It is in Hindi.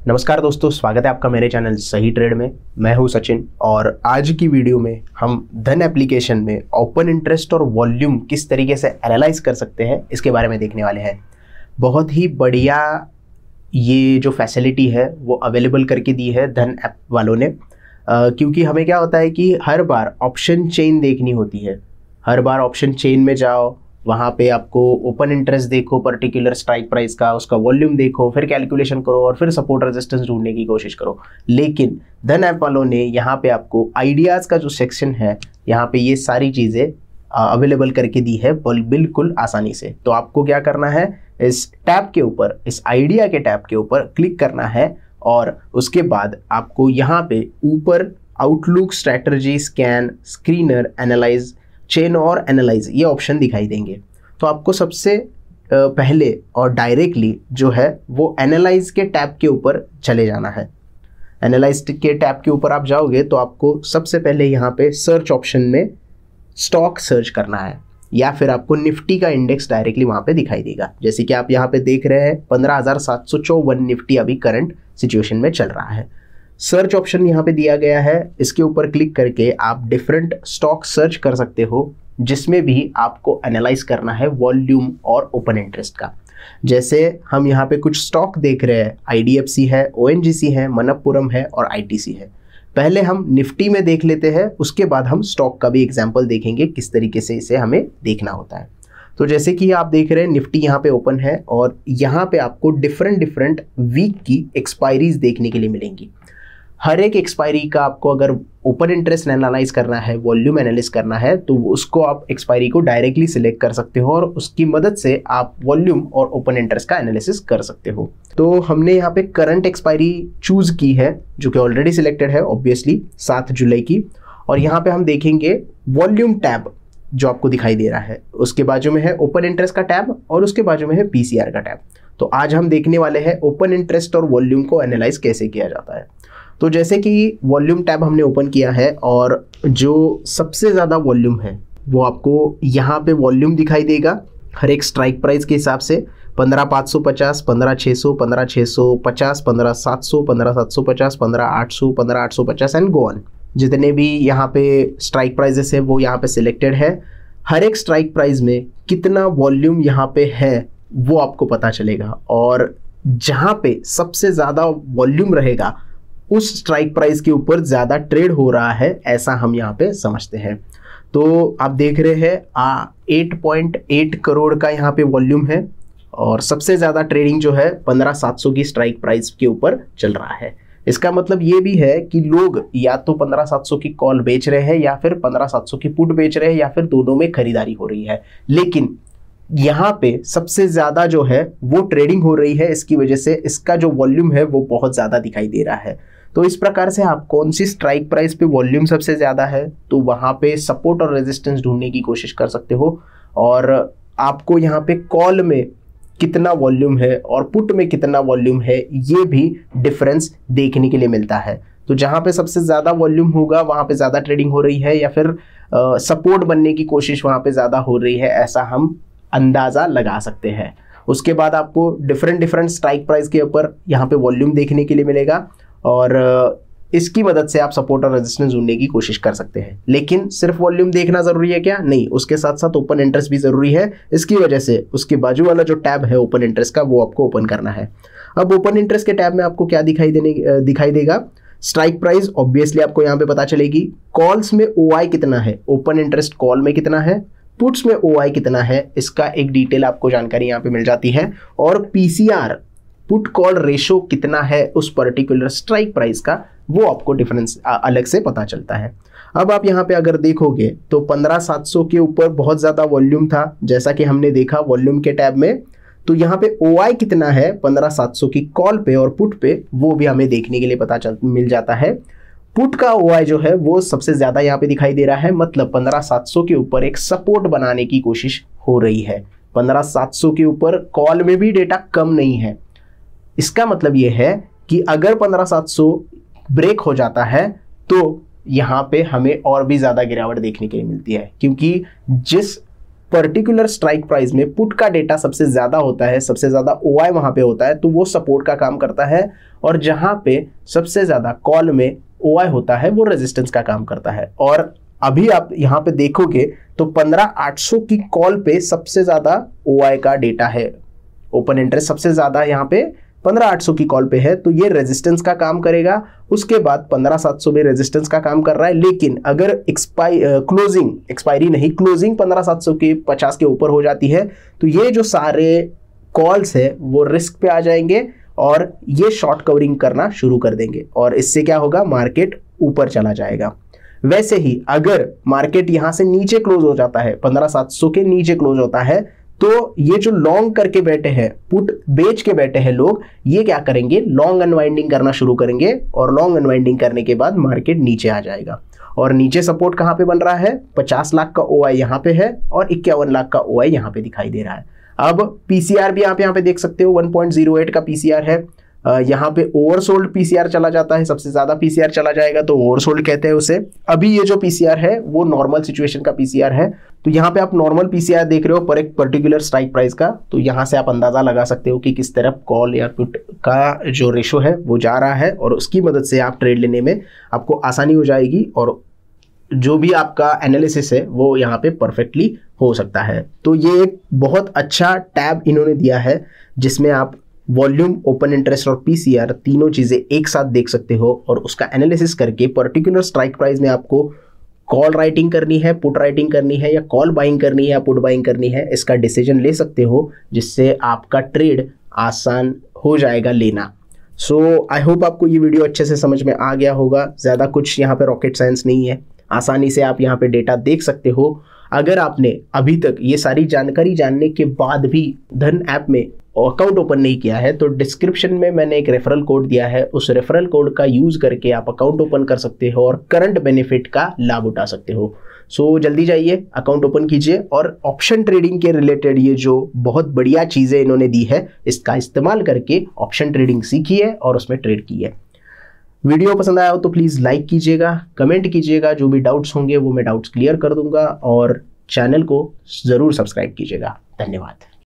नमस्कार दोस्तों, स्वागत है आपका मेरे चैनल सही ट्रेड में। मैं हूं सचिन और आज की वीडियो में हम धन एप्लीकेशन में ओपन इंटरेस्ट और वॉल्यूम किस तरीके से एनालाइज कर सकते हैं इसके बारे में देखने वाले हैं। बहुत ही बढ़िया ये जो फैसिलिटी है वो अवेलेबल करके दी है धन ऐप वालों ने, क्योंकि हमें क्या होता है कि हर बार ऑप्शन चेन देखनी होती है। हर बार ऑप्शन चेन में जाओ, वहाँ पे आपको ओपन इंटरेस्ट देखो पर्टिकुलर स्ट्राइक प्राइस का, उसका वॉल्यूम देखो, फिर कैलकुलेशन करो और फिर सपोर्ट रेजिस्टेंस ढूंढने की कोशिश करो। लेकिन धन ऐप वालों ने यहाँ पे आपको आइडियाज़ का जो सेक्शन है, यहाँ पे ये सारी चीज़ें अवेलेबल करके दी है बिल्कुल आसानी से। तो आपको क्या करना है, इस टैब के ऊपर, इस आइडिया के टैब के ऊपर क्लिक करना है और उसके बाद आपको यहाँ पे ऊपर outlook, strategy, scan, screener, analyse, chain और एनालाइज ये ऑप्शन दिखाई देंगे। तो आपको सबसे पहले और डायरेक्टली जो है वो एनालाइज के टैब के ऊपर चले जाना है। एनालाइज के टैब के ऊपर आप जाओगे तो आपको सबसे पहले यहाँ पे सर्च ऑप्शन में स्टॉक सर्च करना है, या फिर आपको निफ्टी का इंडेक्स डायरेक्टली वहाँ पे दिखाई देगा। जैसे कि आप यहाँ पे देख रहे हैं 15,754 निफ्टी अभी करंट सिचुएशन में चल रहा है। सर्च ऑप्शन यहाँ पे दिया गया है, इसके ऊपर क्लिक करके आप डिफरेंट स्टॉक सर्च कर सकते हो जिसमें भी आपको एनालाइज करना है वॉल्यूम और ओपन इंटरेस्ट का। जैसे हम यहाँ पे कुछ स्टॉक देख रहे हैं, IDFC है, ONGC है, मनप्पुरम है और ITC है। पहले हम निफ्टी में देख लेते हैं, उसके बाद हम स्टॉक का भी एग्जाम्पल देखेंगे किस तरीके से इसे हमें देखना होता है। तो जैसे कि आप देख रहे हैं निफ्टी यहाँ पे ओपन है और यहाँ पे आपको डिफरेंट वीक की एक्सपायरीज देखने के लिए मिलेंगी। हर एक एक्सपायरी का आपको अगर ओपन इंटरेस्ट एनालाइज करना है, वॉल्यूम एनालिस करना है, तो उसको आप एक्सपायरी को डायरेक्टली सिलेक्ट कर सकते हो और उसकी मदद से आप वॉल्यूम और ओपन इंटरेस्ट का एनालिसिस कर सकते हो। तो हमने यहाँ पे करंट एक्सपायरी चूज की है जो कि ऑलरेडी सिलेक्टेड है ऑब्वियसली 7 जुलाई की, और यहाँ पे हम देखेंगे वॉल्यूम टैब जो आपको दिखाई दे रहा है, उसके बाजू में है ओपन इंटरेस्ट का टैब और उसके बाजू में है PCR का टैब। तो आज हम देखने वाले हैं ओपन इंटरेस्ट और वॉल्यूम को एनालाइज कैसे किया जाता है। तो जैसे कि वॉल्यूम टैब हमने ओपन किया है और जो सबसे ज़्यादा वॉल्यूम है वो आपको यहाँ पे वॉल्यूम दिखाई देगा हर एक स्ट्राइक प्राइस के हिसाब से। 15,550, 15,600, 15,650, 15,700, 15,750, 15,800, 15,850 एंड गो ऑन। जितने भी यहाँ पे स्ट्राइक प्राइजेस है वो यहाँ पे सिलेक्टेड है। हर एक स्ट्राइक प्राइस में कितना वॉल्यूम यहाँ पे है वो आपको पता चलेगा, और जहाँ पे सबसे ज़्यादा वॉल्यूम रहेगा उस स्ट्राइक प्राइस के ऊपर ज़्यादा ट्रेड हो रहा है, ऐसा हम यहाँ पे समझते हैं। तो आप देख रहे हैं 8.8 करोड़ का यहाँ पे वॉल्यूम है और सबसे ज़्यादा ट्रेडिंग जो है 15,700 की स्ट्राइक प्राइस के ऊपर चल रहा है। इसका मतलब ये भी है कि लोग या तो 15,700 की कॉल बेच रहे हैं या फिर 15,700 की पुट बेच रहे हैं या फिर दोनों में खरीदारी हो रही है, लेकिन यहाँ पे सबसे ज़्यादा जो है वो ट्रेडिंग हो रही है। इसकी वजह से इसका जो वॉल्यूम है वो बहुत ज़्यादा दिखाई दे रहा है। तो इस प्रकार से आप कौन सी स्ट्राइक प्राइस पे वॉल्यूम सबसे ज़्यादा है तो वहाँ पे सपोर्ट और रेजिस्टेंस ढूंढने की कोशिश कर सकते हो, और आपको यहाँ पे कॉल में कितना वॉल्यूम है और पुट में कितना वॉल्यूम है ये भी डिफरेंस देखने के लिए मिलता है। तो जहाँ पे सबसे ज़्यादा वॉल्यूम होगा वहाँ पे ज़्यादा ट्रेडिंग हो रही है या फिर सपोर्ट बनने की कोशिश वहाँ पे ज़्यादा हो रही है, ऐसा हम अंदाज़ा लगा सकते हैं। उसके बाद आपको डिफरेंट स्ट्राइक प्राइस के ऊपर यहाँ पे वॉल्यूम देखने के लिए मिलेगा और इसकी मदद से आप सपोर्ट और रेजिस्टेंस ढूंढने की कोशिश कर सकते हैं। लेकिन सिर्फ वॉल्यूम देखना ज़रूरी है क्या? नहीं, उसके साथ साथ ओपन इंटरेस्ट भी ज़रूरी है। इसकी वजह से उसके बाजू वाला जो टैब है ओपन इंटरेस्ट का वो आपको ओपन करना है। अब ओपन इंटरेस्ट के टैब में आपको क्या दिखाई देगा? स्ट्राइक प्राइस ऑब्वियसली आपको यहाँ पे पता चलेगी। कॉल्स में OI कितना है, ओपन इंटरेस्ट कॉल में कितना है, पुट्स में OI कितना है, इसका एक डिटेल आपको जानकारी यहाँ पे मिल जाती है, और PCR पुट कॉल रेशो कितना है उस पर्टिकुलर स्ट्राइक प्राइस का वो आपको डिफरेंस अलग से पता चलता है। अब आप यहाँ पे अगर देखोगे तो 15,700 के ऊपर बहुत ज़्यादा वॉल्यूम था जैसा कि हमने देखा वॉल्यूम के टैब में। तो यहाँ पे OI कितना है 15,700 की कॉल पे और पुट पे वो भी हमें देखने के लिए मिल जाता है। पुट का OI जो है वो सबसे ज़्यादा यहाँ पे दिखाई दे रहा है, मतलब 15,700 के ऊपर एक सपोर्ट बनाने की कोशिश हो रही है। 15,700 के ऊपर कॉल में भी डेटा कम नहीं है। इसका मतलब ये है कि अगर 15,700 ब्रेक हो जाता है तो यहाँ पे हमें और भी ज़्यादा गिरावट देखने के लिए मिलती है, क्योंकि जिस पर्टिकुलर स्ट्राइक प्राइस में पुट का डेटा सबसे ज्यादा होता है, सबसे ज्यादा ओआई वहां पे होता है, तो वो सपोर्ट का काम करता है। और जहां पे सबसे ज्यादा कॉल में ओआई होता है वो रेजिस्टेंस का काम करता है। और अभी आप यहाँ पे देखोगे तो 15800 की कॉल पे सबसे ज्यादा ओआई का डेटा है, ओपन इंटरेस्ट सबसे ज्यादा यहाँ पे 15800 की कॉल पे है, तो ये रेजिस्टेंस का काम करेगा। उसके बाद 15700 में रेजिस्टेंस का काम कर रहा है, लेकिन अगर क्लोजिंग 15700 के 50 के ऊपर हो जाती है तो ये जो सारे कॉल्स है वो रिस्क पे आ जाएंगे और ये शॉर्ट कवरिंग करना शुरू कर देंगे और इससे क्या होगा, मार्केट ऊपर चला जाएगा। वैसे ही अगर मार्केट यहां से नीचे क्लोज हो जाता है, 15700 के नीचे क्लोज होता है, तो ये जो लॉन्ग करके बैठे हैं, पुट बेच के बैठे हैं लोग, ये क्या करेंगे, लॉन्ग अनवाइंडिंग करना शुरू करेंगे और लॉन्ग अनवाइंडिंग करने के बाद मार्केट नीचे आ जाएगा। और नीचे सपोर्ट कहां पे बन रहा है, 50 लाख का ओआई यहां पे है और 51 लाख का ओआई यहां पे दिखाई दे रहा है। अब पीसीआर भी आप यहाँ पे देख सकते हो, 1.08 का पीसीआर है। यहाँ पे ओवरसोल्ड पीसीआर चला जाता है, सबसे ज्यादा पीसीआर चला जाएगा तो ओवरसोल्ड कहते हैं उसे। अभी ये जो पीसीआर है वो नॉर्मल सिचुएशन का पीसीआर है, तो यहाँ पे आप नॉर्मल पीसीआर देख रहे हो पर एक पर्टिकुलर स्ट्राइक प्राइस का, तो यहाँ से आप अंदाजा लगा सकते हो कि किस तरफ कॉल या पुट का जो रेशो है वो जा रहा है और उसकी मदद से आप ट्रेड लेने में आपको आसानी हो जाएगी और जो भी आपका एनालिसिस है वो यहाँ पे परफेक्टली हो सकता है। तो ये एक बहुत अच्छा टैब इन्होंने दिया है जिसमें आप वॉल्यूम, ओपन इंटरेस्ट और पीसीआर तीनों चीजें एक साथ देख सकते हो और उसका एनालिसिस करके पर्टिकुलर स्ट्राइक प्राइस में आपको कॉल राइटिंग करनी है, पुट राइटिंग करनी है या कॉल बाइंग करनी है या पुट बाइंग करनी है, इसका डिसीजन ले सकते हो जिससे आपका ट्रेड आसान हो जाएगा लेना। सो आई होप आपको ये वीडियो अच्छे से समझ में आ गया होगा। ज़्यादा कुछ यहाँ पे रॉकेट साइंस नहीं है, आसानी से आप यहाँ पे डेटा देख सकते हो। अगर आपने अभी तक ये सारी जानकारी जानने के बाद भी धन ऐप में अकाउंट ओपन नहीं किया है तो डिस्क्रिप्शन में मैंने एक रेफरल कोड दिया है, उस रेफरल कोड का यूज करके आप अकाउंट ओपन कर सकते हो और करंट बेनिफिट का लाभ उठा सकते हो। सो जल्दी जाइए, अकाउंट ओपन कीजिए और ऑप्शन ट्रेडिंग के रिलेटेड ये जो बहुत बढ़िया चीज़ें इन्होंने दी है इसका इस्तेमाल करके ऑप्शन ट्रेडिंग सीखिए और उसमें ट्रेड कीजिए। वीडियो पसंद आया हो तो प्लीज़ लाइक कीजिएगा, कमेंट कीजिएगा, जो भी डाउट्स होंगे वो मैं डाउट्स क्लियर कर दूंगा और चैनल को ज़रूर सब्सक्राइब कीजिएगा। धन्यवाद।